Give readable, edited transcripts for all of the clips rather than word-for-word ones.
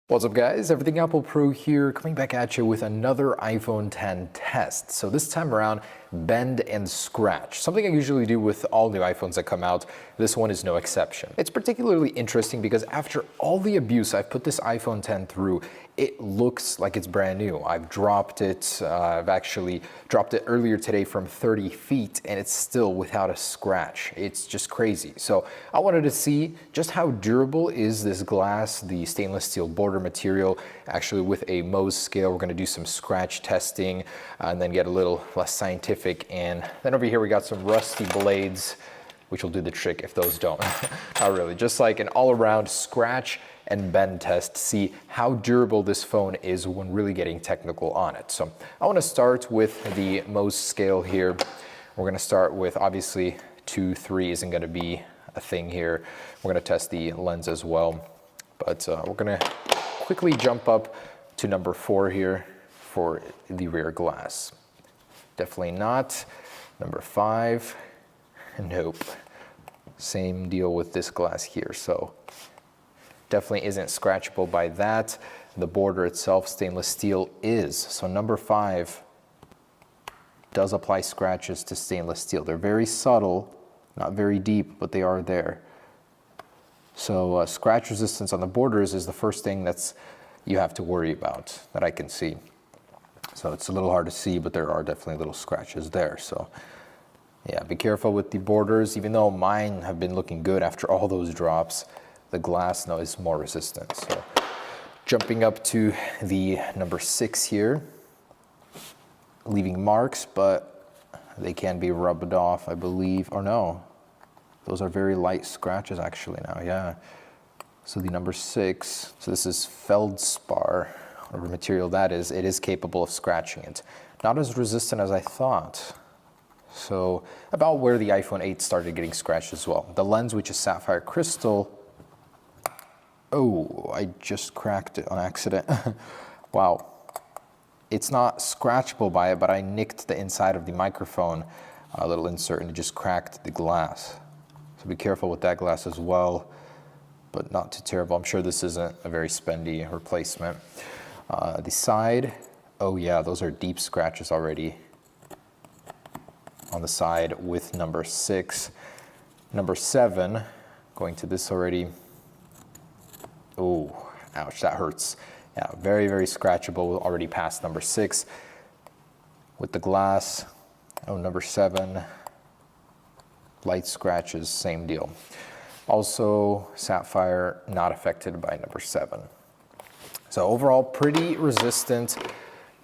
What's up guys, Everything Apple Pro here, coming back at you with another iPhone X test. So this time around, bend and scratch. Something I usually do with all new iPhones that come out. This one is no exception. It's particularly interesting because after all the abuse I've put this iPhone X through, it looks like it's brand new. I've dropped it, I've actually dropped it earlier today from 30 feet and it's still without a scratch. It's just crazy. So I wanted to see just how durable is this glass, the stainless steel border material. Actually with a Mohs scale, we're gonna do some scratch testing and then get a little less scientific. And then over here we got some rusty blades, which will do the trick if those don't. Not really, just like an all-around scratch and bend test, see how durable this phone is when really getting technical on it. So I want to start with the Mohs scale here. We're going to start with, obviously 2, 3 isn't going to be a thing here. We're going to test the lens as well, but we're going to quickly jump up to number 4 here for the rear glass. Definitely not. Number 5, nope. Same deal with this glass here, so definitely isn't scratchable by that. The border itself, stainless steel, is. So number 5 does apply scratches to stainless steel. They're very subtle, not very deep, but they are there. So scratch resistance on the borders is the first thing that's you have to worry about that I can see. So it's a little hard to see, but there are definitely little scratches there. So yeah, be careful with the borders. Even though mine have been looking good after all those drops, the glass now is more resistant. So jumping up to the number 6 here, leaving marks, but they can be rubbed off, I believe, or no. Those are very light scratches actually now, yeah. So the number 6, so this is feldspar, whatever material that is, it is capable of scratching it. Not as resistant as I thought. So about where the iPhone 8 started getting scratched as well. The lens, which is sapphire crystal, oh, I just cracked it on accident. Wow. It's not scratchable by it, but I nicked the inside of the microphone, a little insert, and it just cracked the glass. So be careful with that glass as well, but not too terrible. I'm sure this isn't a very spendy replacement. The side, oh yeah, those are deep scratches already on the side with number 6. Number 7, going to this already. Oh, ouch, that hurts. Yeah, very, very scratchable, already past number 6. With the glass, oh, number 7, light scratches, same deal. Also, sapphire, not affected by number 7. So overall, pretty resistant.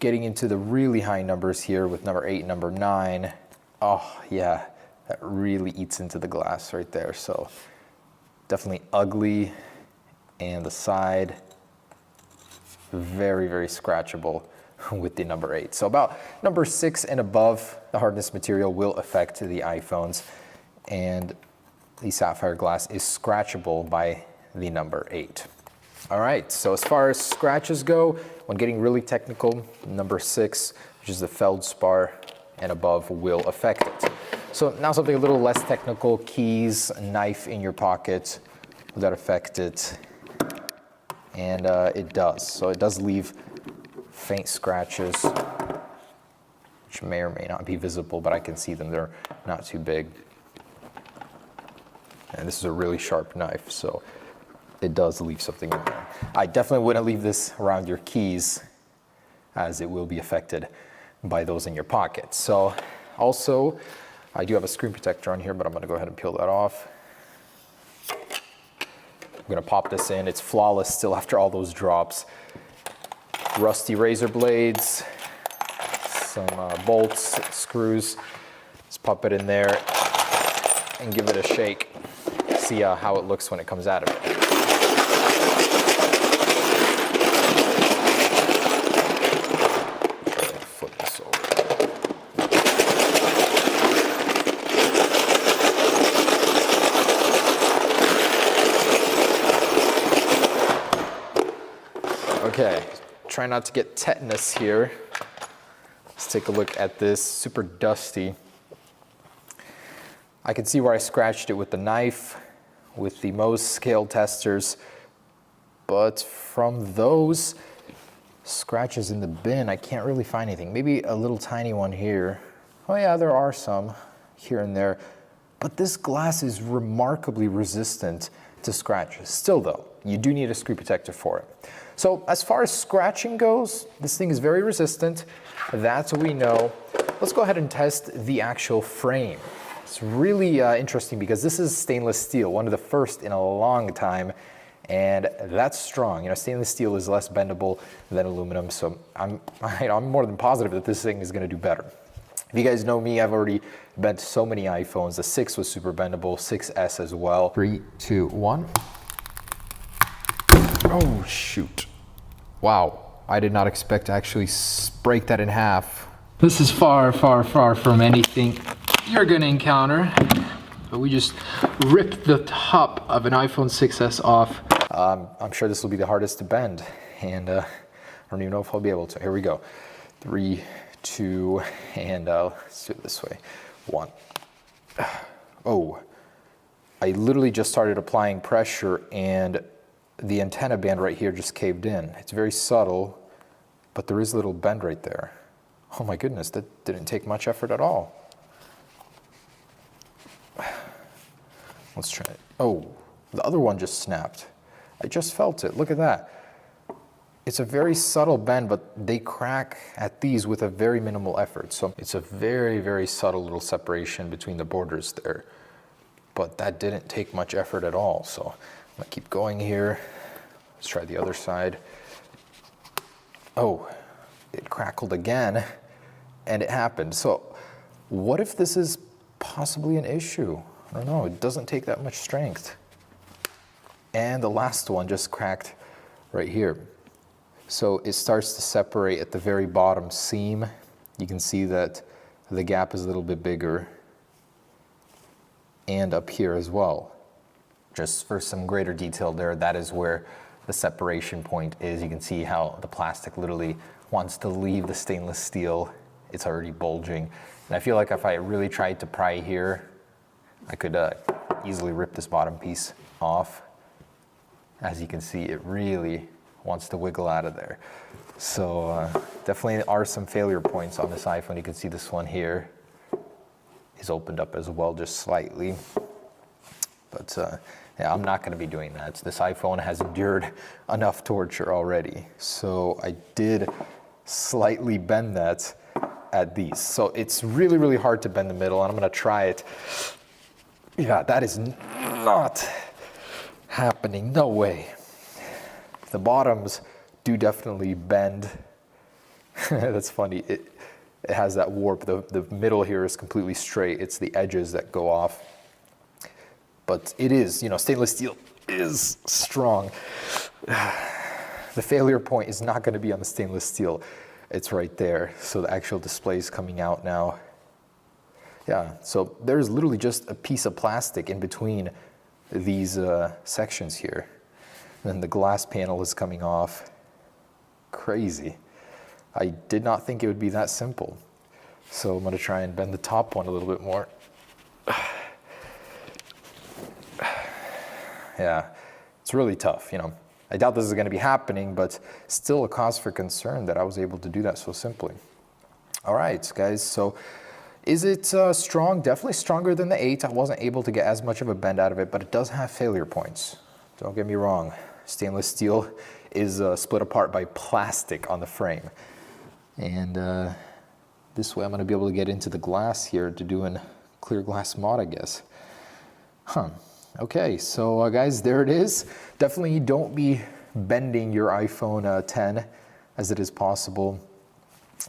Getting into the really high numbers here with number 8, number 9. Oh, yeah, that really eats into the glass right there. So definitely ugly. And the side, very, very scratchable with the number 8. So about number 6 and above, the hardness material will affect the iPhones, and the sapphire glass is scratchable by the number 8. All right, so as far as scratches go, when getting really technical, number 6, which is the feldspar and above, will affect it. So now something a little less technical, keys, a knife in your pocket, will that affect it? And it does. So it does leave faint scratches, which may or may not be visible, but I can see them. They're not too big. And this is a really sharp knife, so it does leave something in there. I definitely wouldn't leave this around your keys, as it will be affected by those in your pocket. So also, I do have a screen protector on here, but I'm gonna go ahead and peel that off. I'm gonna pop this in. It's flawless still after all those drops. Rusty razor blades, some bolts, screws. Let's pop it in there and give it a shake. See how it looks when it comes out of it. Flip this over. Okay, try not to get tetanus here. Let's take a look at this, super dusty. I can see where I scratched it with the knife, with the Mohs scale testers, but from those scratches in the bin, I can't really find anything. Maybe a little tiny one here. Oh yeah, there are some here and there, but this glass is remarkably resistant to scratches. Still though, you do need a screen protector for it. So as far as scratching goes, this thing is very resistant. That's what we know. Let's go ahead and test the actual frame. It's really interesting because this is stainless steel, one of the first in a long time, and that's strong. You know, stainless steel is less bendable than aluminum, so I'm more than positive that this thing is going to do better. If you guys know me, I've already bent so many iPhones. The 6 was super bendable, 6S as well. 3, 2, 1. Oh, shoot. Wow, I did not expect to actually break that in half. This is far, far, far from anything you're gonna encounter. But we just ripped the top of an iPhone 6S off. I'm sure this will be the hardest to bend, and I don't even know if I'll be able to. Here we go. 3, 2, and let's do it this way. 1. Oh, I literally just started applying pressure and the antenna band right here just caved in. It's very subtle, but there is a little bend right there. Oh my goodness, that didn't take much effort at all. Let's try it. Oh, the other one just snapped. I just felt it. Look at that. It's a very subtle bend, but they crack at these with a very minimal effort. So it's a very, very subtle little separation between the borders there. But that didn't take much effort at all. So I'm gonna keep going here. Let's try the other side. Oh, it crackled again, and it happened. So what if this is possibly an issue? I don't know, it doesn't take that much strength. And the last one just cracked right here. So it starts to separate at the very bottom seam. You can see that the gap is a little bit bigger. And up here as well. Just for some greater detail there, that is where the separation point is. You can see how the plastic literally wants to leave the stainless steel. It's already bulging. And I feel like if I really tried to pry here, I could easily rip this bottom piece off. As you can see, it really wants to wiggle out of there. So definitely are some failure points on this iPhone. You can see this one here is opened up as well, just slightly. But yeah, I'm not gonna be doing that. This iPhone has endured enough torture already. So I did slightly bend that at these. So it's really, really hard to bend the middle, and I'm gonna try it. Yeah, that is not happening, no way. The bottoms do definitely bend. That's funny, it has that warp. The middle here is completely straight. It's the edges that go off. But it is, you know, stainless steel is strong. The failure point is not gonna be on the stainless steel. It's right there. So the actual display is coming out now. Yeah, so there's literally just a piece of plastic in between these sections here. And then the glass panel is coming off. Crazy. I did not think it would be that simple. So I'm gonna try and bend the top one a little bit more. Yeah, it's really tough, you know. I doubt this is gonna be happening, but still a cause for concern that I was able to do that so simply. All right, guys, so is it strong? Definitely stronger than the 8. I wasn't able to get as much of a bend out of it, but it does have failure points. Don't get me wrong. Stainless steel is split apart by plastic on the frame. And this way I'm gonna be able to get into the glass here to do a clear glass mod, I guess. Okay, so guys, there it is. Definitely don't be bending your iPhone 10 as it is possible.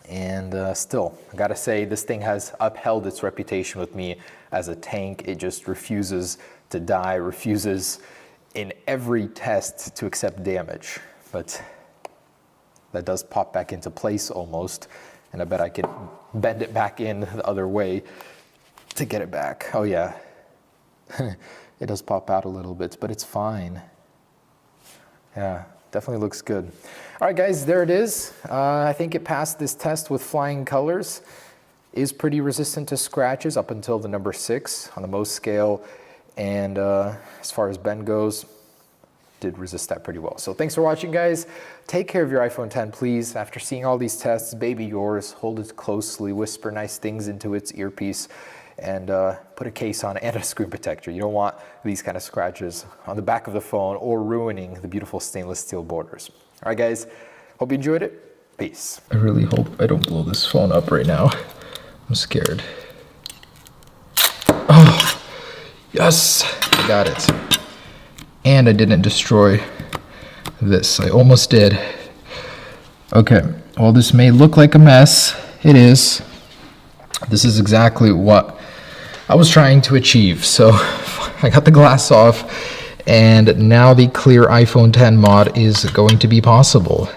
And still, I gotta say, this thing has upheld its reputation with me as a tank. It just refuses to die, refuses in every test to accept damage. But that does pop back into place almost. And I bet I could bend it back in the other way to get it back. Oh yeah, it does pop out a little bit, but it's fine. Yeah, definitely looks good. All right, guys, there it is. I think it passed this test with flying colors. Is pretty resistant to scratches up until the number 6 on the most scale. And as far as bend goes, did resist that pretty well. So thanks for watching, guys. Take care of your iPhone 10, please. After seeing all these tests, baby yours, hold it closely, whisper nice things into its earpiece, and put a case on it and a screen protector. You don't want these kind of scratches on the back of the phone or ruining the beautiful stainless steel borders. All right, guys, hope you enjoyed it. Peace. I really hope I don't blow this phone up right now. I'm scared. Oh, yes, I got it. And I didn't destroy this. I almost did. Okay, well, this may look like a mess. It is. This is exactly what I was trying to achieve. So I got the glass off, and now the clear iPhone 10 mod is going to be possible.